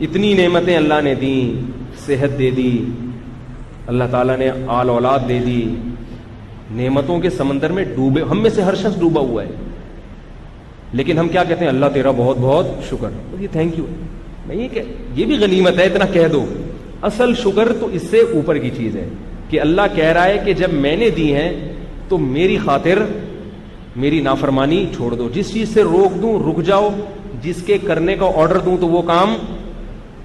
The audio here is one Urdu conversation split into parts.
اتنی نعمتیں اللہ نے دیں، صحت دے دی، اللہ تعالیٰ نے آل اولاد دے دی، نعمتوں کے سمندر میں ڈوبے، ہم میں سے ہر شخص ڈوبا ہوا ہے، لیکن ہم کیا کہتے ہیں؟ اللہ تیرا بہت بہت شکر، یہ تھینک یو نہیں کہ یہ بھی غنیمت ہے اتنا کہہ دو. اصل شکر تو اس سے اوپر کی چیز ہے کہ اللہ کہہ رہا ہے کہ جب میں نے دی ہیں تو میری خاطر میری نافرمانی چھوڑ دو، جس چیز سے روک دوں رک جاؤ، جس کے کرنے کا آرڈر دوں تو وہ کام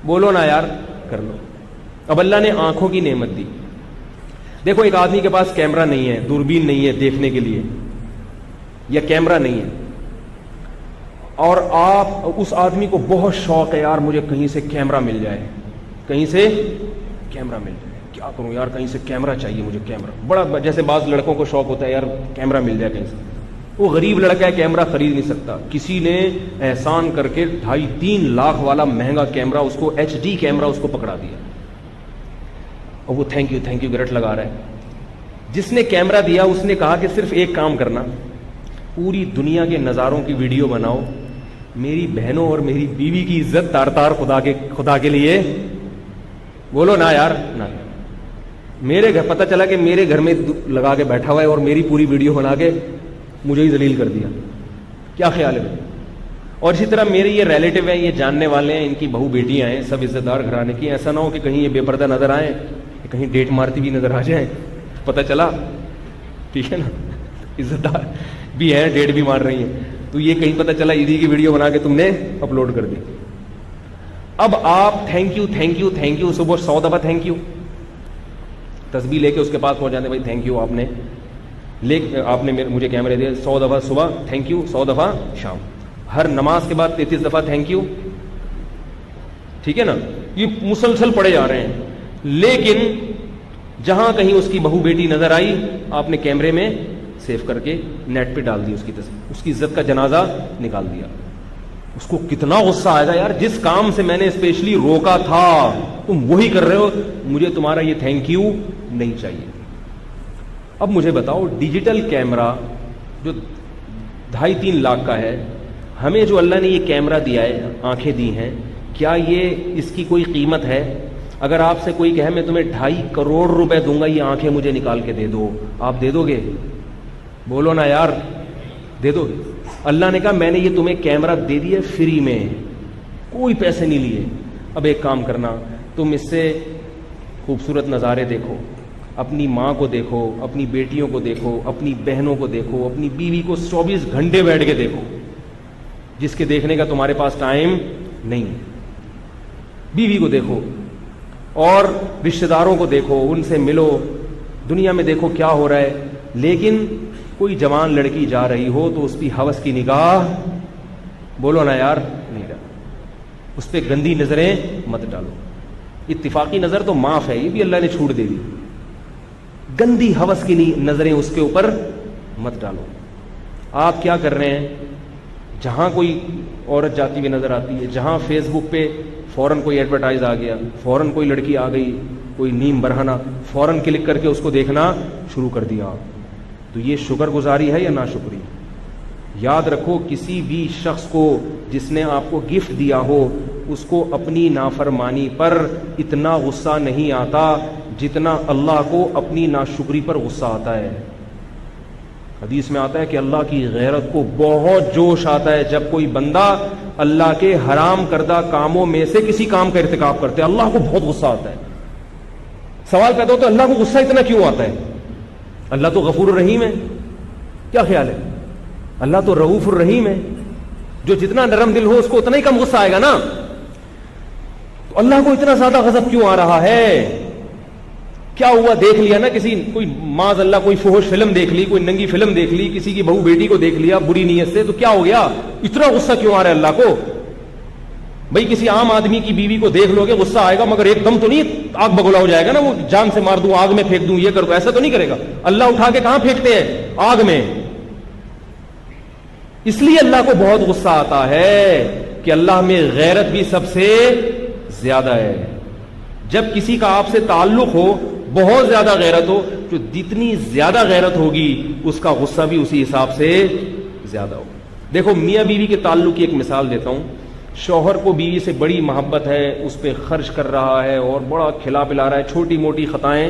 بولو نا یار کر لو. اب اللہ نے آنکھوں کی نعمت دی. دیکھو ایک آدمی کے پاس کیمرہ نہیں ہے، دوربین نہیں ہے دیکھنے کے لیے، یا کیمرہ نہیں ہے، اور آپ اس آدمی کو بہت شوق ہے یار مجھے کہیں سے کیمرہ مل جائے، کہیں سے کیمرہ مل جائے، کیا کروں یار کہیں سے کیمرہ چاہیے مجھے، کیمرہ بڑا، جیسے بعض لڑکوں کو شوق ہوتا ہے یار کیمرہ مل جائے کہیں سے. وہ غریب لڑکا ہے کیمرہ خرید نہیں سکتا، کسی نے احسان کر کے 2.5-3 لاکھ والا مہنگا کیمرہ اس کو HD کیمرہ اس کو پکڑا دیا، اور وہ تھینک یو گرٹ لگا رہا ہے. جس نے کیمرہ دیا اس نے کہا کہ صرف ایک کام کرنا، پوری دنیا کے نظاروں کی ویڈیو بناؤ، میری بہنوں اور میری بیوی کی عزت تار خدا کے لیے بولو نا یار نا. میرے گھر پتہ چلا کہ میرے گھر میں لگا کے بیٹھا ہوا ہے اور میری پوری ویڈیو بنا کے مجھے ہی ذلیل کر دیا، کیا خیال ہے؟ اور اسی طرح میرے یہ ریلیٹو ہیں، یہ جاننے والے ہیں، ان کی بہو بیٹیاں ہیں، سب عزت دار گھرانے کی، ایسا نہ ہو کہ کہیں یہ بے پردہ نظر آئیں، کہیں ڈیٹ مارتی بھی نظر آ جائیں، پتہ چلا ٹھیک ہے نا، عزت دار بھی ہے ڈیٹ بھی مار رہی ہیں، تو یہ کہیں پتہ چلا عیدی کی ویڈیو بنا کے تم نے اپلوڈ کر دی. اب آپ تھینک یو صبح 100 دفعہ تھینک یو، تسبیح لے کے اس کے پاس پہنچ جاتے، بھائی تھینک یو آپ نے مجھے کیمرے دیا، 100 دفعہ صبح تھینک یو، 100 دفعہ شام، ہر نماز کے بعد 33 دفعہ تھینک یو، ٹھیک ہے نا. یہ مسلسل پڑھے جا رہے ہیں، لیکن جہاں کہیں اس کی بہو بیٹی نظر آئی آپ نے کیمرے میں سیو کر کے نیٹ پہ ڈال دی، اس کی تصویر، اس کی عزت کا جنازہ نکال دیا. اس کو کتنا غصہ آئے گا یار، جس کام سے میں نے اسپیشلی روکا تھا تم وہی کر رہے ہو، مجھے تمہارا یہ تھینک یو نہیں چاہیے. اب مجھے بتاؤ ڈیجیٹل کیمرہ جو 2.5-3 لاکھ کا ہے، ہمیں جو اللہ نے یہ کیمرہ دیا ہے، آنکھیں دی ہیں، کیا یہ اس کی کوئی قیمت ہے؟ اگر آپ سے کوئی کہے میں تمہیں 2.5 کروڑ روپے دوں گا یہ آنکھیں مجھے نکال کے دے دو، آپ دے دو گے؟ بولو نا یار دے دو گے؟ اللہ نے کہا میں نے یہ تمہیں کیمرہ دے دیا فری میں، کوئی پیسے نہیں لیے. اب ایک کام کرنا، تم اس سے خوبصورت نظارے دیکھو، اپنی ماں کو دیکھو، اپنی بیٹیوں کو دیکھو، اپنی بہنوں کو دیکھو، اپنی بیوی کو 24 گھنٹے بیٹھ کے دیکھو، جس کے دیکھنے کا تمہارے پاس ٹائم نہیں ہے. بیوی کو دیکھو اور رشتہ داروں کو دیکھو، ان سے ملو، دنیا میں دیکھو کیا ہو رہا ہے. لیکن کوئی جوان لڑکی جا رہی ہو تو اس کی ہوس کی نگاہ بولو نا یار نہیں ڈالو، اس پہ گندی نظریں مت ڈالو. اتفاقی نظر تو معاف ہے، یہ بھی اللہ نے چھوٹ دے دی، گندی ہوس کی نظریں اس کے اوپر مت ڈالو. آپ کیا کر رہے ہیں؟ جہاں کوئی عورت جاتی ہوئی نظر آتی ہے، جہاں فیس بک پہ فوراً کوئی ایڈورٹائز آ گیا، فوراً کوئی لڑکی آ گئی، کوئی نیم برہنہ، فوراً کلک کر کے اس کو دیکھنا شروع کر دیا. تو یہ شکر گزاری ہے یا ناشکری؟ یاد رکھو کسی بھی شخص کو جس نے آپ کو گفٹ دیا ہو اس کو اپنی نافرمانی پر اتنا غصہ نہیں آتا جتنا اللہ کو اپنی ناشکری پر غصہ آتا ہے. حدیث میں آتا ہے کہ اللہ کی غیرت کو بہت جوش آتا ہے جب کوئی بندہ اللہ کے حرام کردہ کاموں میں سے کسی کام کا ارتکاب کرتے، اللہ کو بہت غصہ آتا ہے. سوال پیدا ہوتا ہے اللہ کو غصہ اتنا کیوں آتا ہے؟ اللہ تو غفور الرحیم ہے، کیا خیال ہے؟ اللہ تو رؤوف الرحیم ہے، جو جتنا نرم دل ہو اس کو اتنا ہی کم غصہ آئے گا نا. تو اللہ کو اتنا زیادہ غضب کیوں آ رہا ہے؟ کیا ہوا؟ دیکھ لیا نا کسی، کوئی معاذ اللہ کوئی فحش فلم دیکھ لی، کوئی ننگی فلم دیکھ لی، کسی کی بہو بیٹی کو دیکھ لیا بری نیت سے، تو کیا ہو گیا؟ اتنا غصہ کیوں آ رہا ہے اللہ کو؟ بھائی کسی عام آدمی کی بیوی کو دیکھ لو گے غصہ آئے گا، مگر ایک دم تو نہیں آگ بگولا ہو جائے گا نا، وہ جان سے مار دوں، آگ میں پھینک دوں، یہ کر دوں، ایسا تو نہیں کرے گا. اللہ اٹھا کے کہاں پھینکتے ہیں؟ آگ میں. اس لیے اللہ کو بہت غصہ آتا ہے کہ اللہ میں غیرت بھی سب سے زیادہ ہے. جب کسی کا آپ سے تعلق ہو، بہت زیادہ غیرت ہو، جو جتنی زیادہ غیرت ہوگی اس کا غصہ بھی اسی حساب سے زیادہ ہوگا. دیکھو میاں بیوی کے تعلق کی ایک مثال دیتا ہوں. شوہر کو بیوی سے بڑی محبت ہے، اس پہ خرچ کر رہا ہے اور بڑا کھلا پلا رہا ہے، چھوٹی موٹی خطائیں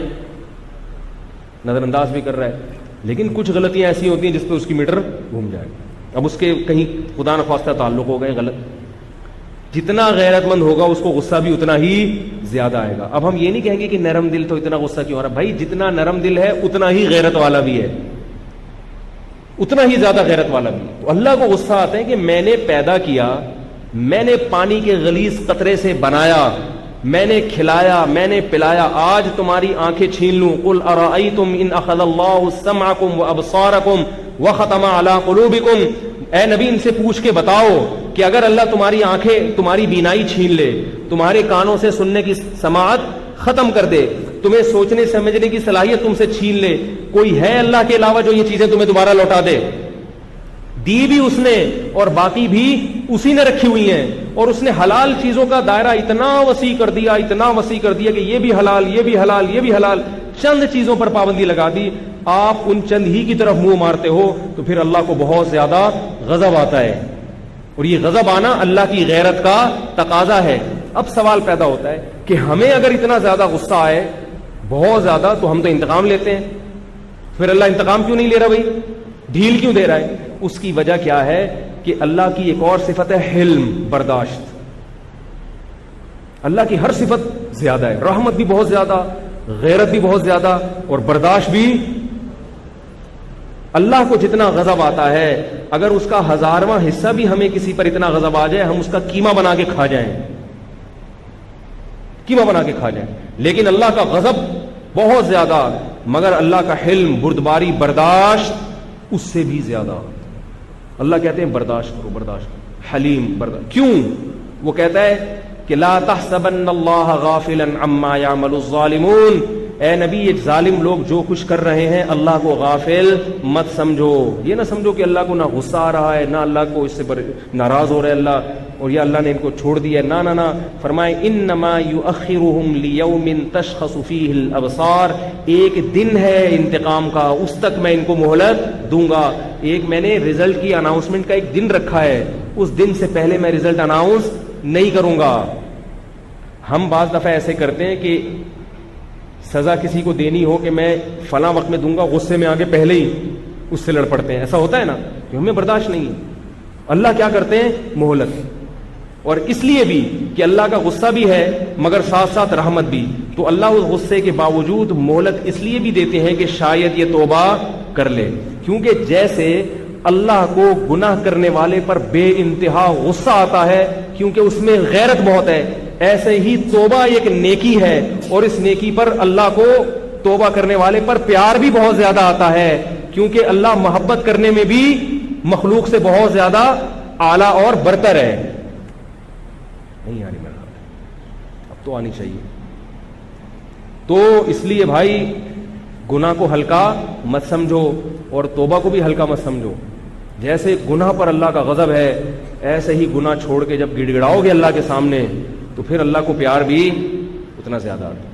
نظر انداز بھی کر رہا ہے، لیکن کچھ غلطیاں ایسی ہوتی ہیں جس پہ اس کی میٹر گھوم جائے، اب اس کے کہیں خدا نخواستہ تعلق ہو گئے غلط، جتنا غیرت مند ہوگا اس کو غصہ بھی اتنا ہی زیادہ آئے گا. اب ہم یہ نہیں کہیں گے کہ نرم دل تو اتنا غصہ کیوں آ رہا، بھائی جتنا نرم دل ہے اتنا ہی غیرت والا بھی ہے، اتنا ہی زیادہ غیرت والا بھی ہے. تو اللہ کو غصہ آتا ہے کہ میں نے پیدا کیا، میں نے پانی کے غلیظ قطرے سے بنایا، میں نے کھلایا، میں نے پلایا، آج تمہاری آنکھیں چھین لوں. قل ارأیتم ان اخذ اللہ سمعکم وابصارکم وختم علی قلوبکم، اے نبی ان سے پوچھ کے بتاؤ کہ اگر اللہ تمہاری آنکھیں، تمہاری بینائی چھین لے، تمہارے کانوں سے سننے کی سماعت ختم کر دے، تمہیں سوچنے سمجھنے کی صلاحیت تم سے چھین لے، کوئی ہے اللہ کے علاوہ جو یہ چیزیں تمہیں دوبارہ لوٹا دے؟ دی بھی اس نے اور باقی بھی اسی نے رکھی ہوئی ہیں، اور اس نے حلال چیزوں کا دائرہ اتنا وسیع کر دیا، اتنا وسیع کر دیا کہ یہ بھی حلال، یہ بھی حلال، یہ بھی حلال، چند چیزوں پر پابندی لگا دی. آپ ان چند ہی کی طرف منہ مارتے ہو تو پھر اللہ کو بہت زیادہ غضب آتا ہے، اور یہ غضب آنا اللہ کی غیرت کا تقاضا ہے. اب سوال پیدا ہوتا ہے کہ ہمیں اگر اتنا زیادہ غصہ آئے، بہت زیادہ، تو ہم تو انتقام لیتے ہیں، پھر اللہ انتقام کیوں نہیں لے رہا بھائی، ڈھیل کیوں دے رہا ہے؟ اس کی وجہ کیا ہے کہ اللہ کی ایک اور صفت ہے حلم، برداشت. اللہ کی ہر صفت زیادہ ہے، رحمت بھی بہت زیادہ، غیرت بھی بہت زیادہ، اور برداشت بھی. اللہ کو جتنا غضب آتا ہے، اگر اس کا 1000واں حصہ بھی ہمیں کسی پر اتنا غضب آ جائے، ہم اس کا قیمہ بنا کے کھا جائیں، قیمہ بنا کے کھا جائیں. لیکن اللہ کا غضب بہت زیادہ، مگر اللہ کا حلم، بردباری، برداشت اس سے بھی زیادہ. اللہ کہتے ہیں برداشت کرو، برداشت کرو، حلیم، برداشت. کیوں؟ وہ کہتا ہے کہ لا تحسبن اللہ غافلا عما يعمل الظالمون، اے نبی یہ ظالم لوگ جو کچھ کر رہے ہیں اللہ کو غافل مت سمجھو. یہ نہ سمجھو کہ اللہ کو نہ غصہ آ رہا ہے، نہ اللہ کو اس سے ناراض ہو رہا ہے اللہ، اور یہ اللہ نے ان کو چھوڑ دیا ہے. نہ نہ نہ، فرمائے انما یؤخرهم لیوم تشخص فیہ الابصار، ایک دن ہے انتقام کا، اس تک میں ان کو مہلت دوں گا. ایک میں نے رزلٹ کی اناؤنسمنٹ کا ایک دن رکھا ہے، اس دن سے پہلے میں رزلٹ اناؤنس نہیں کروں گا. ہم بعض دفعہ ایسے کرتے ہیں کہ سزا کسی کو دینی ہو کہ میں فلاں وقت میں دوں گا، غصے میں آگے پہلے ہی اس سے لڑ پڑتے ہیں. ایسا ہوتا ہے نا کہ ہمیں برداشت نہیں ہے. اللہ کیا کرتے ہیں؟ مہلت. اور اس لیے بھی کہ اللہ کا غصہ بھی ہے مگر ساتھ ساتھ رحمت بھی، تو اللہ اس غصے کے باوجود مہلت اس لیے بھی دیتے ہیں کہ شاید یہ توبہ کر لے. کیونکہ جیسے اللہ کو گناہ کرنے والے پر بے انتہا غصہ آتا ہے کیونکہ اس میں غیرت بہت ہے، ایسے ہی توبہ ایک نیکی ہے، اور اس نیکی پر اللہ کو توبہ کرنے والے پر پیار بھی بہت زیادہ آتا ہے، کیونکہ اللہ محبت کرنے میں بھی مخلوق سے بہت زیادہ اعلیٰ اور برتر ہے. نہیں آ رہی میرا، اب تو آنی چاہیے. تو اس لیے بھائی گناہ کو ہلکا مت سمجھو اور توبہ کو بھی ہلکا مت سمجھو. جیسے گناہ پر اللہ کا غضب ہے، ایسے ہی گناہ چھوڑ کے جب گڑ گڑاؤ گے اللہ کے سامنے تو پھر اللہ کو پیار بھی اتنا زیادہ آتا ہے.